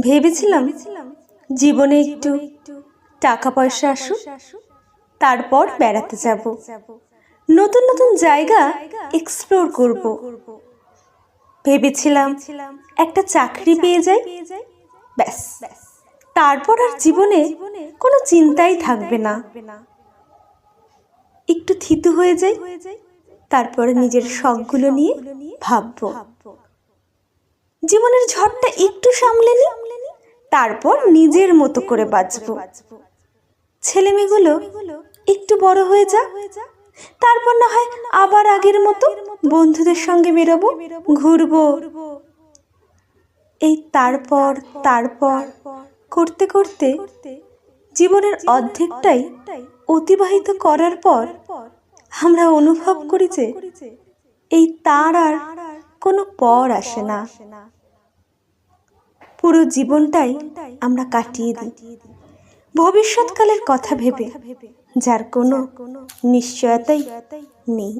ভেবেছিলাম জীবনে একটু টাকা পয়সা আসুক, তারপর বেড়াতে যাব, নতুন নতুন জায়গা এক্সপ্লোর করব। ভেবেছিলাম একটা চাকরি পেয়ে যাই, ব্যাস, তারপর আর জীবনে কোনো চিন্তাই থাকবে না। একটু থিতু হয়ে যাই, তারপরে নিজের শখগুলো নিয়ে ভাববো। জীবনের ঝড়টা একটু সামলে নি, তারপর নিজের মতো করে বাঁচবো। ছেলেমেয়েগুলো একটু বড় হয়ে যা, তারপর না হয় আবার আগের মতো বন্ধুদের সঙ্গে বেরোবো, ঘুরবো। এই তারপর তারপর করতে করতে জীবনের অর্ধেকটাই অতিবাহিত করার পর আমরা অনুভব করি যে এই তার আর কোনো পর আসে না। পুরো জীবনটাই আমরা কাটিয়ে দিই ভবিষ্যৎকালের কথা ভেবে, যার কোনো নিশ্চয়তাই নেই।